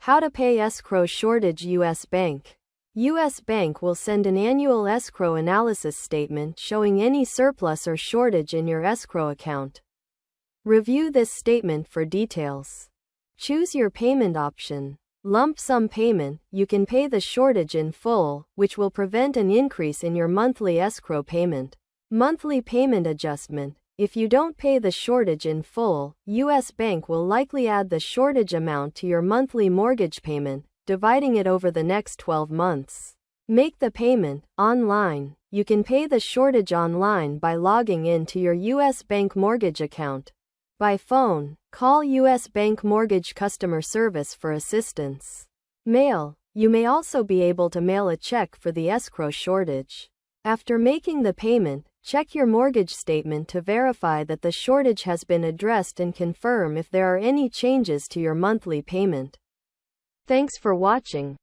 How to pay escrow shortage. U.S. Bank. U.S. Bank will send an annual escrow analysis statement showing any surplus or shortage in your escrow account. Review this statement for details. Choose your payment option. Lump sum payment. You can pay the shortage in full, which will prevent an increase in your monthly escrow payment. Monthly payment adjustment. If you don't pay the shortage in full, U.S. Bank will likely add the shortage amount to your monthly mortgage payment, dividing it over the next 12 months. Make the payment online. You can pay the shortage online by logging in to your U.S. Bank mortgage account. By phone, call U.S. Bank Mortgage Customer Service for assistance. Mail. You may also be able to mail a check for the escrow shortage. After making the payment, check your mortgage statement to verify that the shortage has been addressed and confirm if there are any changes to your monthly payment. Thanks for watching.